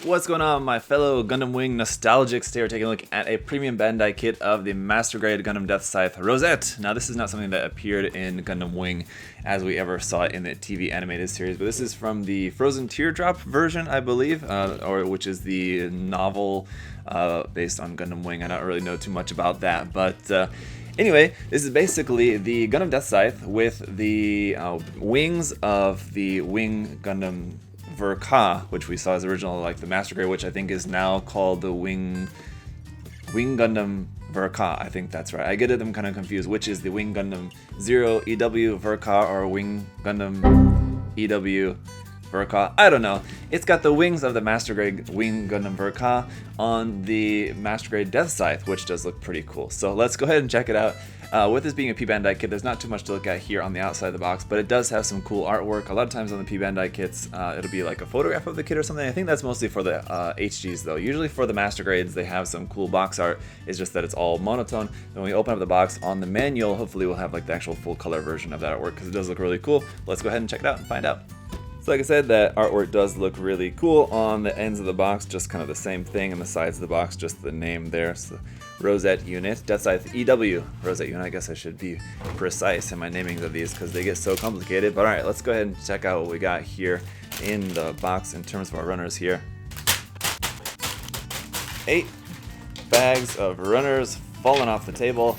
What's going on, my fellow Gundam Wing nostalgics? Today we're taking a look at a premium Bandai kit of the Master Grade Gundam Deathscythe Rousette. Now this is not something that appeared in Gundam Wing as we ever saw it in the TV animated series, but this is from the Frozen Teardrop version, I believe, which is the novel based on Gundam Wing. I don't really know too much about that, but anyway, this is basically the Gundam Deathscythe with the wings of the Wing Gundam Verka, which we saw as original, like the Master Grade, which I think is now called the Wing Gundam Verka. I think that's right. I get them kind of confused, which is the Wing Gundam 0 EW Verka or Wing Gundam EW Verka. I don't know. It's got the wings of the Master Grade Wing Gundam Verka on the Master Grade Deathscythe, which does look pretty cool. So let's go ahead and check it out. With this being a P-Bandai kit, there's not too much to look at here on the outside of the box, but it does have some cool artwork. A lot of times on the P-Bandai kits, it'll be like a photograph of the kit or something. I think that's mostly for the HGs though. Usually for the Master Grades, they have some cool box art. It's just that it's all monotone. And when we open up the box on the manual, hopefully we'll have like the actual full color version of that artwork because it does look really cool. Let's go ahead and check it out and find out. So like I said, that artwork does look really cool. On the ends of the box, just kind of the same thing, and the sides of the box, just the name there. So Rousette Unit, Deathscythe EW, Rousette Unit. I guess I should be precise in my namings of these because they get so complicated. But alright, let's go ahead and check out what we got here in the box in terms of our runners here. 8 bags of runners falling off the table,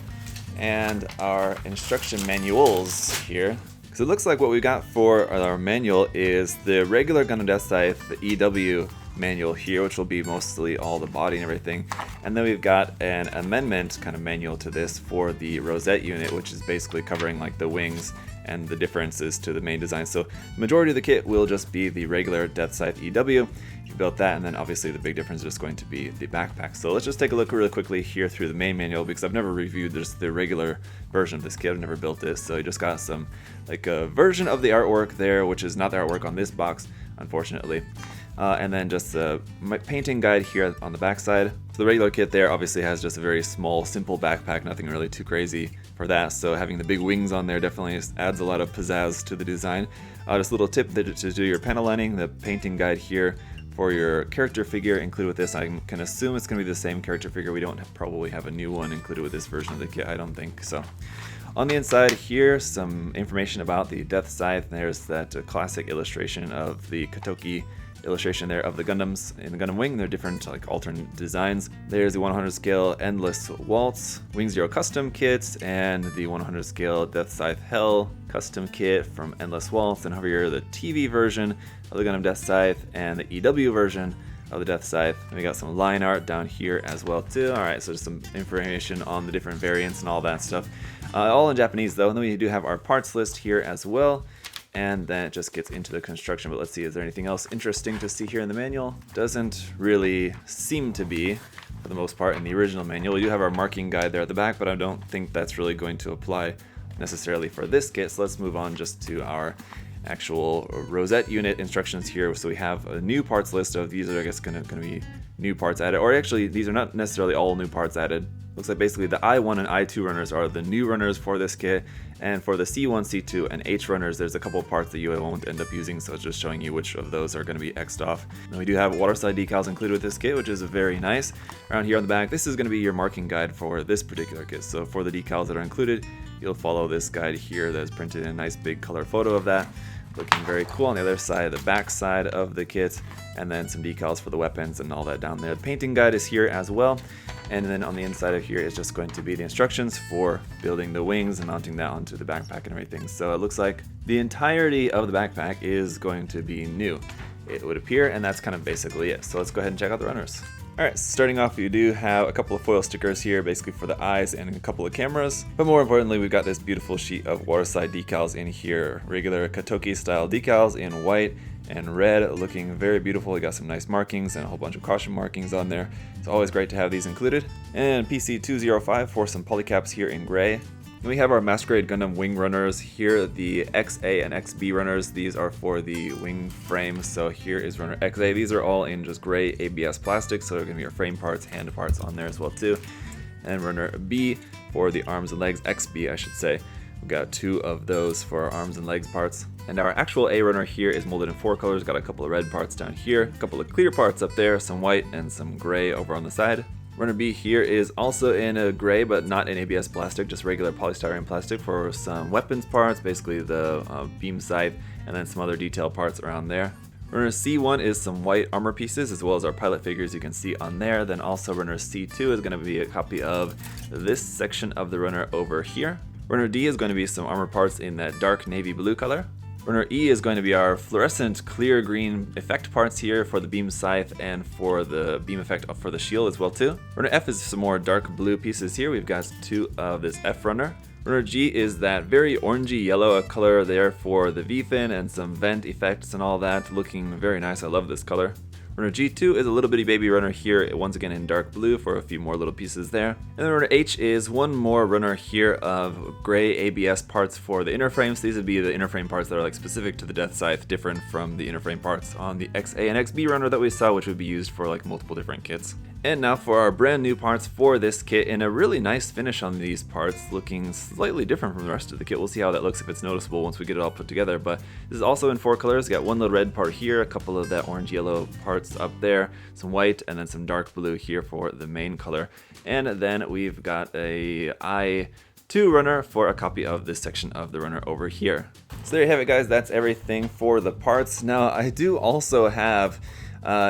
and our instruction manuals here. So it looks like what we got for our manual is the regular Gundam Deathscythe, the EW manual here, which will be mostly all the body and everything. And then we've got an amendment kind of manual to this for the Rousette unit, which is basically covering like the wings and the differences to the main design. So the majority of the kit will just be the regular Deathscythe EW. You built that, and then obviously the big difference is just going to be the backpack. So let's just take a look really quickly here through the main manual, because I've never reviewed just the regular version of this kit. I've never built this, so you just got some like a version of the artwork there, which is not the artwork on this box, unfortunately. And then just the painting guide here on the back side. So the regular kit there obviously has just a very small, simple backpack, nothing really too crazy for that. So having the big wings on there definitely adds a lot of pizzazz to the design. Just a little tip to do your panel lining, the painting guide here for your character figure included with this. I can assume it's going to be the same character figure. We don't probably have a new one included with this version of the kit, I don't think so. On the inside here, some information about the Deathscythe. There's that classic illustration of the Katoki illustration there of the Gundams in the Gundam Wing. They're different, like alternate designs. There's the 100 scale Endless Waltz Wing Zero custom kits and the 100 scale Deathscythe Hell custom kit from Endless Waltz. And over here, the TV version of the Gundam Deathscythe and the EW version of the Deathscythe. And we got some line art down here as well too. Alright, so just some information on the different variants and all that stuff. All in Japanese though, and then we do have our parts list here as well. And then it just gets into the construction, but let's see, is there anything else interesting to see here in the manual? Doesn't really seem to be, for the most part, in the original manual. We do have our marking guide there at the back, but I don't think that's really going to apply necessarily for this kit. So let's move on just to our actual Rousette unit instructions here. So we have a new parts list of these are, I guess, going to be new parts added, or actually these are not necessarily all new parts added. Looks like basically the I1 and I2 runners are the new runners for this kit, and for the C1, C2, and H runners, there's a couple of parts that you won't end up using, so it's just showing you which of those are going to be X'd off. Now we do have waterside decals included with this kit, which is very nice. Around here on the back, this is going to be your marking guide for this particular kit, so for the decals that are included, you'll follow this guide here that is printed in a nice big color photo of that. Looking very cool. On the other side, the back side of the kit, and then some decals for the weapons and all that down there. The painting guide is here as well, and then on the inside of here is just going to be the instructions for building the wings and mounting that onto the backpack and everything. So it looks like the entirety of the backpack is going to be new, it would appear, and that's kind of basically it. So let's go ahead and check out the runners. Alright, starting off, you do have a couple of foil stickers here, basically for the eyes and a couple of cameras. But more importantly, we've got this beautiful sheet of waterside decals in here. Regular Katoki style decals in white and red, looking very beautiful. We got some nice markings and a whole bunch of caution markings on there. It's always great to have these included. And PC205 for some polycaps here in gray. And we have our Master Grade Gundam wing runners here, the XA and XB runners. These are for the wing frame. So here is runner XA. These are all in just gray ABS plastic, so they're going to be your frame parts, hand parts on there as well too. And runner B for the arms and legs, XB I should say. We've got 2 of those for our arms and legs parts. And our actual A runner here is molded in 4 colors. Got a couple of red parts down here, a couple of clear parts up there, some white and some gray over on the side. Runner B here is also in a gray, but not in ABS plastic, just regular polystyrene plastic for some weapons parts, basically the beam scythe, and then some other detail parts around there. Runner C1 is some white armor pieces, as well as our pilot figures you can see on there. Then also runner C2 is going to be a copy of this section of the runner over here. Runner D is going to be some armor parts in that dark navy blue color. Runner E is going to be our fluorescent clear green effect parts here for the beam scythe and for the beam effect for the shield as well too. Runner F is some more dark blue pieces here. We've got 2 of this F runner. Runner G is that very orangey yellow color there for the V-fin and some vent effects and all that, looking very nice. I love this color. Runner G2 is a little bitty baby runner here, once again in dark blue for a few more little pieces there. And then runner H is one more runner here of gray ABS parts for the inner frames. These would be the inner frame parts that are like specific to the Deathscythe, different from the inner frame parts on the XA and XB runner that we saw, which would be used for like multiple different kits. And now for our brand new parts for this kit, and a really nice finish on these parts, looking slightly different from the rest of the kit. We'll see how that looks if it's noticeable once we get it all put together, but this is also in 4 colors. Got one little red part here, a couple of that orange yellow parts up there, some white, and then some dark blue here for the main color. And then we've got a I2 runner for a copy of this section of the runner over here. So there you have it, guys. That's everything for the parts. Now I do also have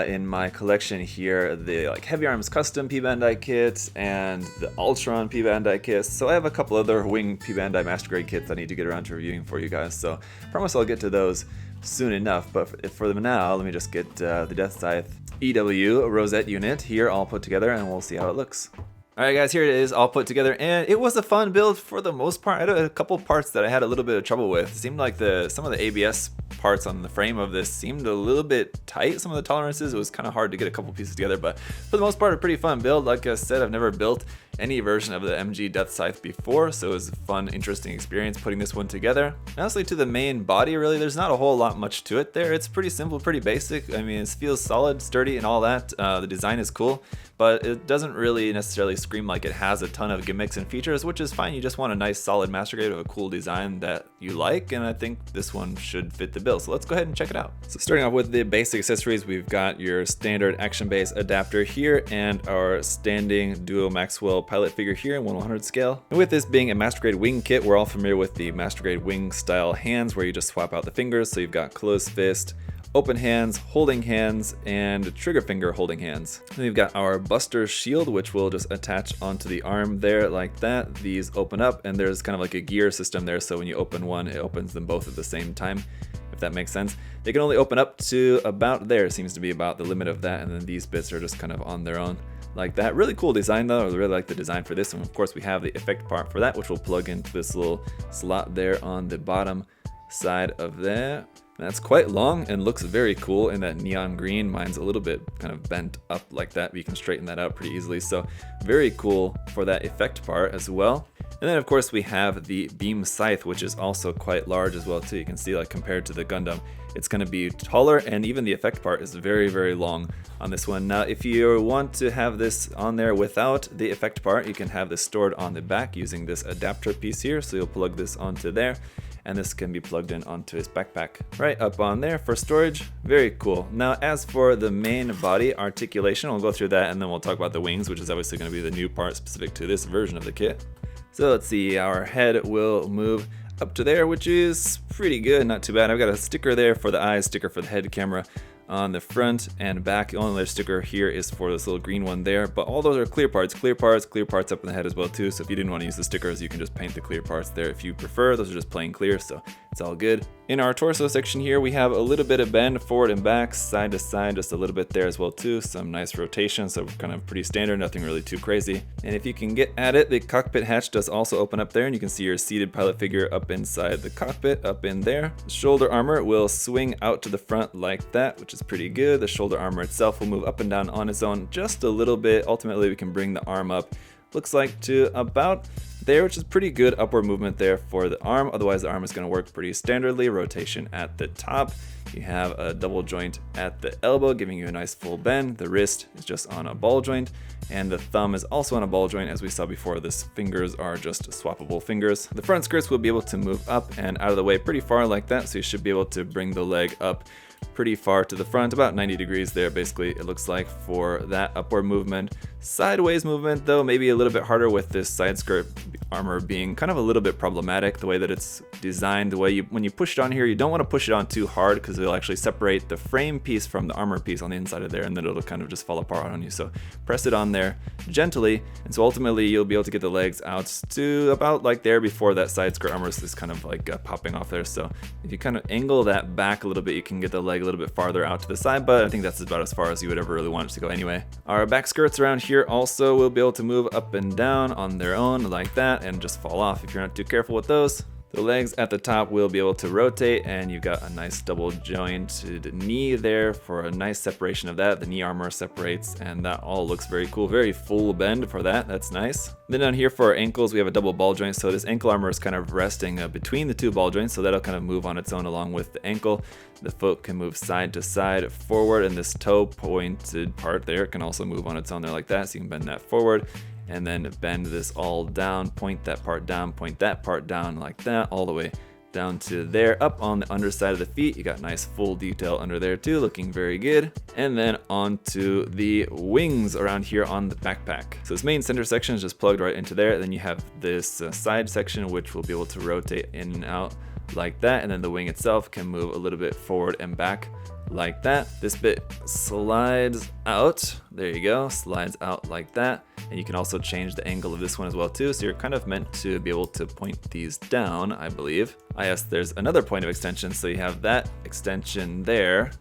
in my collection here the Heavy Arms Custom P-Bandai kit and the Ultron P-Bandai kits. So I have a couple other Wing P-Bandai Master Grade kits I need to get around to reviewing for you guys. So I promise I'll get to those soon enough. But for them now, let me just get the Deathscythe EW Rousette Unit here all put together, and we'll see how it looks. Alright guys, here it is all put together, and it was a fun build for the most part. I had a couple parts that I had a little bit of trouble with. It seemed like some of the ABS parts on the frame of this seemed a little bit tight, some of the tolerances. It was kind of hard to get a couple pieces together, but for the most part a pretty fun build. Like I said, I've never built any version of the MG Deathscythe before, so it was a fun, interesting experience putting this one together. Honestly, to the main body, really, there's not a whole lot much to it there. It's pretty simple, pretty basic. I mean, it feels solid, sturdy, and all that. The design is cool, but it doesn't really necessarily scream like it has a ton of gimmicks and features, which is fine. You just want a nice, solid Master Grade with a cool design that you like, and I think this one should fit the bill. So let's go ahead and check it out. So starting off with the basic accessories, we've got your standard action base adapter here and our standing Duo Maxwell pilot figure here in 1/100 scale. And with this being a Master Grade wing kit, we're all familiar with the Master Grade wing style hands where you just swap out the fingers. So you've got closed fist, open hands, holding hands, and trigger finger holding hands. Then we've got our Buster shield, which will just attach onto the arm there like that. These open up, and there's kind of like a gear system there, so when you open one, it opens them both at the same time, if that makes sense. They can only open up to about there, seems to be about the limit of that, and then these bits are just kind of on their own like that. Really cool design though. I really like the design for this, and of course we have the effect part for that, which will plug into this little slot there on the bottom side of there. That's quite long and looks very cool in that neon green. Mine's a little bit kind of bent up like that, but you can straighten that out pretty easily. So very cool for that effect part as well. And then of course we have the beam scythe, which is also quite large as well too. You can see, like, compared to the Gundam, it's going to be taller, and even the effect part is very, very long on this one. Now, if you want to have this on there without the effect part, you can have this stored on the back using this adapter piece here. So you'll plug this onto there, and this can be plugged in onto his backpack right up on there for storage. Very cool. Now, as for the main body articulation, we'll go through that, and then we'll talk about the wings, which is obviously going to be the new part specific to this version of the kit. So let's see, our head will move up to there, which is pretty good, not too bad. I've got a sticker there for the eyes, sticker for the head camera on the front and back. The only other sticker here is for this little green one there, but all those are clear parts up in the head as well too. So if you didn't want to use the stickers, you can just paint the clear parts there if you prefer. Those are just plain clear, so it's all good. In our torso section here, we have a little bit of bend forward and back, side to side, just a little bit there as well too. Some nice rotation, so kind of pretty standard, nothing really too crazy. And if you can get at it, the cockpit hatch does also open up there, and you can see your seated pilot figure up inside the cockpit, up in there. The shoulder armor will swing out to the front like that, which is pretty good. The shoulder armor itself will move up and down on its own just a little bit. Ultimately, we can bring the arm up, looks like, to about there, which is pretty good upward movement there for the arm. Otherwise, the arm is going to work pretty standardly. Rotation at the top. You have a double joint at the elbow, giving you a nice full bend. The wrist is just on a ball joint, and the thumb is also on a ball joint. As we saw before, the fingers are just swappable fingers. The front skirts will be able to move up and out of the way pretty far like that, so you should be able to bring the leg up pretty far to the front, about 90 degrees there basically it looks like for that upward movement. Sideways movement though, maybe a little bit harder with this side skirt armor being kind of a little bit problematic, the way that it's designed. The way when you push it on here, you don't want to push it on too hard because it'll actually separate the frame piece from the armor piece on the inside of there, and then it'll kind of just fall apart on you. So press it on there gently, and so ultimately you'll be able to get the legs out to about like there before that side skirt armor is kind of like popping off there. So if you kind of angle that back a little bit, you can get the leg a little bit farther out to the side, but I think that's about as far as you would ever really want it to go anyway. Our back skirts around here also will be able to move up and down on their own like that and just fall off if you're not too careful with those. The legs at the top will be able to rotate, and you've got a nice double jointed knee there for a nice separation of that. The knee armor separates, and that all looks very cool. Very full bend for that. That's nice. Then down here for our ankles, we have a double ball joint. So this ankle armor is kind of resting between the two ball joints, so that'll kind of move on its own along with the ankle. The foot can move side to side forward, and this toe pointed part there can also move on its own there like that, so you can bend that forward. And then bend this all down, point that part down, point that part down like that, all the way down to there. Up on the underside of the feet, you got nice full detail under there too, looking very good. And then onto the wings around here on the backpack. So this main center section is just plugged right into there. Then you have this side section, which will be able to rotate in and out like that. And then the wing itself can move a little bit forward and back like that. This bit slides out. There you go, slides out like that. And you can also change the angle of this one as well too. So you're kind of meant to be able to point these down, I believe. Yes, there's another point of extension. So you have that extension there.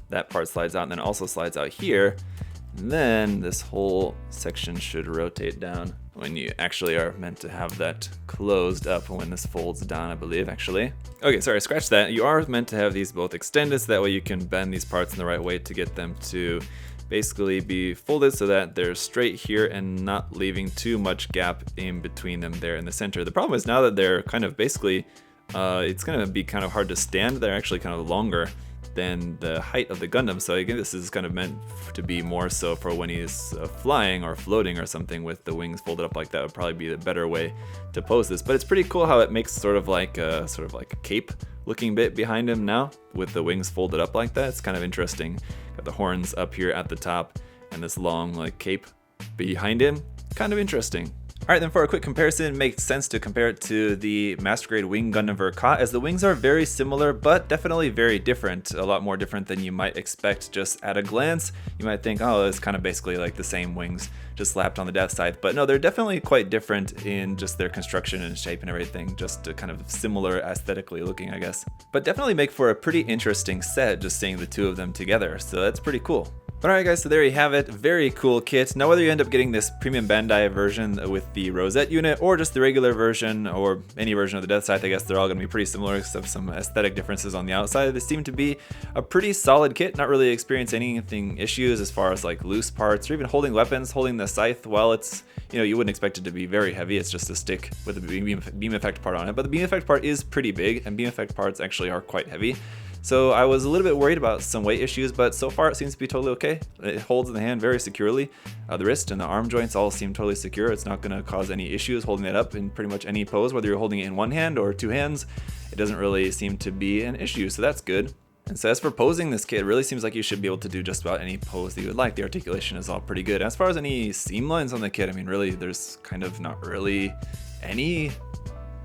That part slides out and then also slides out here. And then this whole section should rotate down when you actually are meant to have that closed up when this folds down, I believe, actually. Okay, sorry, scratch that. You are meant to have these both extended, so that way you can bend these parts in the right way to get them to basically be folded so that they're straight here and not leaving too much gap in between them there in the center. The problem is now that they're kind of basically, it's gonna be kind of hard to stand. They're actually kind of longer than the height of the Gundam, so again this is kind of meant to be more so for when he's flying or floating or something with the wings folded up like that. Would probably be the better way to pose this. But it's pretty cool how it makes sort of like a cape looking bit behind him now with the wings folded up like that. It's kind of interesting. Got the horns up here at the top and this long like cape behind him. Kind of interesting. Alright, then for a quick comparison, it makes sense to compare it to the Master Grade Wing Gundam Verkat, as the wings are very similar, but definitely very different. A lot more different than you might expect just at a glance. You might think, oh, it's kind of basically like the same wings, just slapped on the Deathscythe. But no, they're definitely quite different in just their construction and shape and everything, just kind of similar aesthetically looking, I guess. But definitely make for a pretty interesting set, just seeing the two of them together, so that's pretty cool. But alright guys, so there you have it. Very cool kit. Now whether you end up getting this premium Bandai version with the Rousette unit or just the regular version or any version of the Deathscythe, I guess they're all going to be pretty similar except some aesthetic differences on the outside. They seem to be a pretty solid kit, not really experiencing anything issues as far as like loose parts or even holding weapons. Holding the scythe, well, it's, you know, you wouldn't expect it to be very heavy. It's just a stick with a beam effect part on it, but the beam effect part is pretty big and beam effect parts actually are quite heavy. So I was a little bit worried about some weight issues, but so far it seems to be totally okay. It holds in the hand very securely. The wrist and the arm joints all seem totally secure. It's not going to cause any issues holding it up in pretty much any pose, whether you're holding it in one hand or two hands. It doesn't really seem to be an issue, so that's good. And so as for posing this kit, it really seems like you should be able to do just about any pose that you would like. The articulation is all pretty good. As far as any seam lines on the kit, I mean, really, there's kind of not really any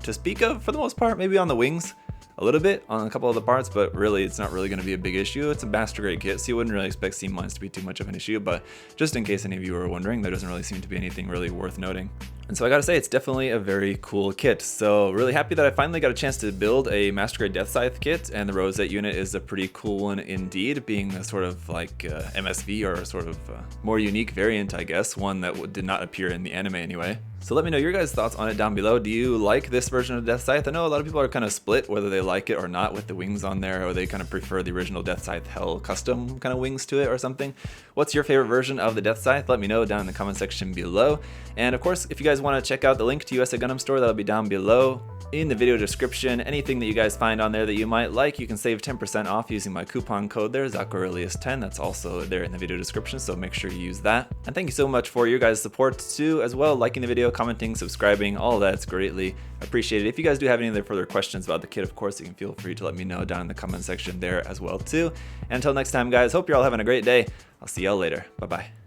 to speak of for the most part. Maybe on the wings a little bit on a couple of the parts, but really it's not really going to be a big issue. It's a master grade kit, so you wouldn't really expect seam lines to be too much of an issue, but just in case any of you were wondering, there doesn't really seem to be anything really worth noting. And so I gotta say, it's definitely a very cool kit. So really happy that I finally got a chance to build a Master Grade Deathscythe kit, and the Rousette unit is a pretty cool one indeed, being a sort of like MSV or sort of more unique variant, I guess, one that did not appear in the anime anyway. So let me know your guys' thoughts on it down below. Do you like this version of Deathscythe? I know a lot of people are kind of split whether they like it or not with the wings on there, or they kind of prefer the original Deathscythe Hell custom kind of wings to it or something. What's your favorite version of the Deathscythe? Let me know down in the comment section below. And of course, if you guys want to check out the link to USA Gundam Store, that'll be down below in the video description. Anything that you guys find on there that you might like, you can save 10% off using my coupon code there, ZakuAurelius10. That's also there in the video description, so make sure you use that. And thank you so much for your guys' support too, as well, liking the video, commenting, subscribing, all of that's greatly appreciated. If you guys do have any other further questions about the kit, of course, you can feel free to let me know down in the comment section there as well too. And until next time, guys, hope you're all having a great day. I'll see y'all later. Bye-bye.